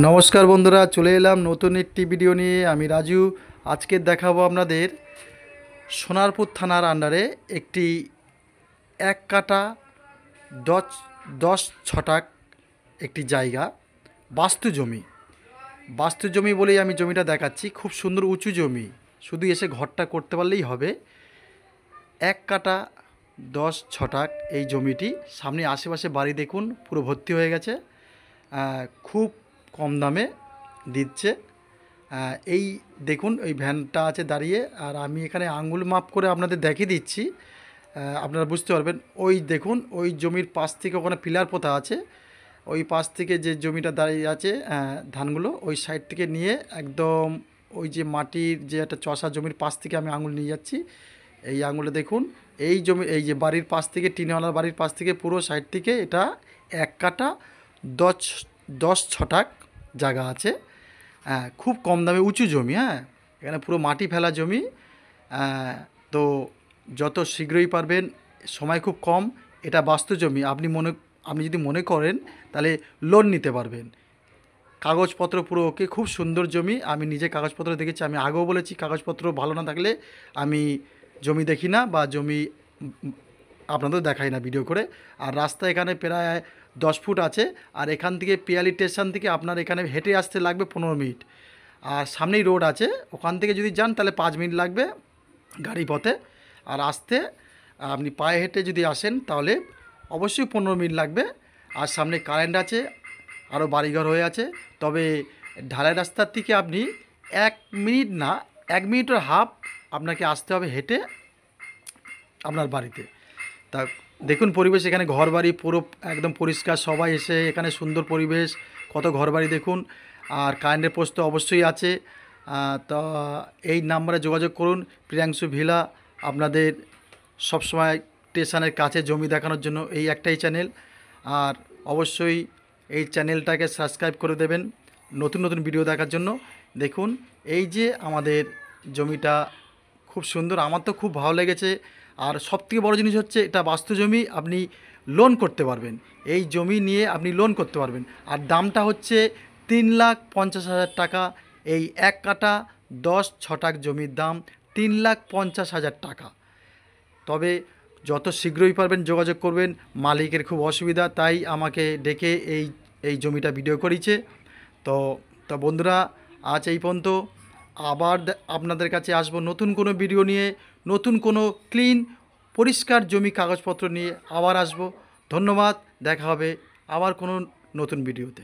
নমস্কার বন্ধুরা, চলে এলাম নতুন একটি ভিডিও নিয়ে। আমি রাজু। আজকে দেখাবো আপনাদের সোনারপুর থানার আন্ডারে একটি 1 কাঠা 10 ছটাক একটি জায়গা, বাস্তু জমি বলেই আমি জমিটা দেখাচ্ছি। খুব সুন্দর উঁচু জমি, শুধু এসে ঘরটা করতে পারলেই হবে। 1 কাঠা 10 ছটাক এই জমিটি। সামনে আশেপাশে বাড়ি দেখুন, পুরো ভর্তি হয়ে গেছে। খুব কম দামে দিচ্ছে। এই দেখুন, ওই ভ্যানটা আছে দাঁড়িয়ে, আর আমি এখানে আঙ্গুল মাপ করে আপনাদের দেখিয়ে দিচ্ছি। আপনারা বুঝতে পারবেন। ওই দেখুন, ওই জমির পাশ থেকে ওখানে পিলার পোতা আছে। ওই পাশ থেকে যে জমিটা দাঁড়িয়ে আছে, ধানগুলো ওই সাইড থেকে নিয়ে একদম ওই যে মাটির যে একটা চষা জমির পাশ থেকে আমি আঙুল নিয়ে যাচ্ছি। এই আঙুলে দেখুন, এই জমি, এই যে বাড়ির পাশ থেকে, টিনওয়ালার বাড়ির পাশ থেকে পুরো সাইড থেকে এটা 1 কাঠা 10 ছটাক জায়গা আছে। খুব কম দামে উঁচু জমি। এখানে পুরো মাটি ফেলা জমি। তো যত শীঘ্রই পারবেন, সময় খুব কম। এটা বাস্তু জমি। আপনি যদি মনে করেন তাহলে লোন নিতে পারবেন। কাগজপত্র পুরো ওকে, খুব সুন্দর জমি। আমি নিজে কাগজপত্র দেখেছি। আমি আগেও বলেছি, কাগজপত্র ভালো না থাকলে আমি জমি দেখি না, বা জমি আপনাদের দেখাই না ভিডিও করে। আর রাস্তা এখানে প্রায় 10 ফুট আছে। আর এখান থেকে পিয়ালি স্টেশন থেকে আপনার এখানে হেঁটে আসতে লাগবে 15 মিনিট। আর সামনেই রোড আছে, ওখান থেকে যদি যান তাহলে 5 মিনিট লাগবে গাড়ি পথে। আর আসতে আপনি পায়ে হেঁটে যদি আসেন তাহলে অবশ্যই 15 মিনিট লাগবে। আর সামনে কারেন্ট আছে, আরও বাড়িঘর হয়ে আছে। তবে ঢালাই রাস্তার থেকে আপনি 1 মিনিট না, 1 মিনিটের হাফ আপনাকে আসতে হবে হেঁটে আপনার বাড়িতে। তা দেখুন পরিবেশ, এখানে ঘরবাড়ি পুরো একদম পরিষ্কার। সবাই এসে এখানে, সুন্দর পরিবেশ, কত ঘরবাড়ি দেখুন। আর কারেন্টের পোস্ট তো অবশ্যই আছে। তা এই নাম্বারে যোগাযোগ করুন। প্রিয়াংশু ভিলা আপনাদের সবসময় স্টেশনের কাছে জমি দেখানোর জন্য এই একটাই চ্যানেল। আর অবশ্যই এই চ্যানেলটাকে সাবস্ক্রাইব করে দেবেন নতুন নতুন ভিডিও দেখার জন্য। দেখুন, এই যে আমাদের জমিটা খুব সুন্দর, আমার তো খুব ভালো লেগেছে। আর সবথেকে বড় জিনিস হচ্ছে, এটা বাস্তু জমি। আপনি লোন করতে পারবেন, এই জমি নিয়ে আপনি লোন করতে পারবেন। আর দামটা হচ্ছে 3,50,000 টাকা। এই 1 কাঠা 10 ছটাক জমির দাম 3,50,000 টাকা। তবে যত শীঘ্রই পারবেন যোগাযোগ করবেন। মালিকের খুব অসুবিধা, তাই আমাকে ডেকে এই জমিটা ভিডিও করেছে। তো তো বন্ধুরা, আজ এই পর্যন্ত। আবার আপনাদের কাছে আসবো নতুন কোনো ভিডিও নিয়ে, নতুন কোনো ক্লিন পরিষ্কার জমি কাগজপত্র নিয়ে আবার আসবো। ধন্যবাদ। দেখা হবে আবার কোনো নতুন ভিডিওতে।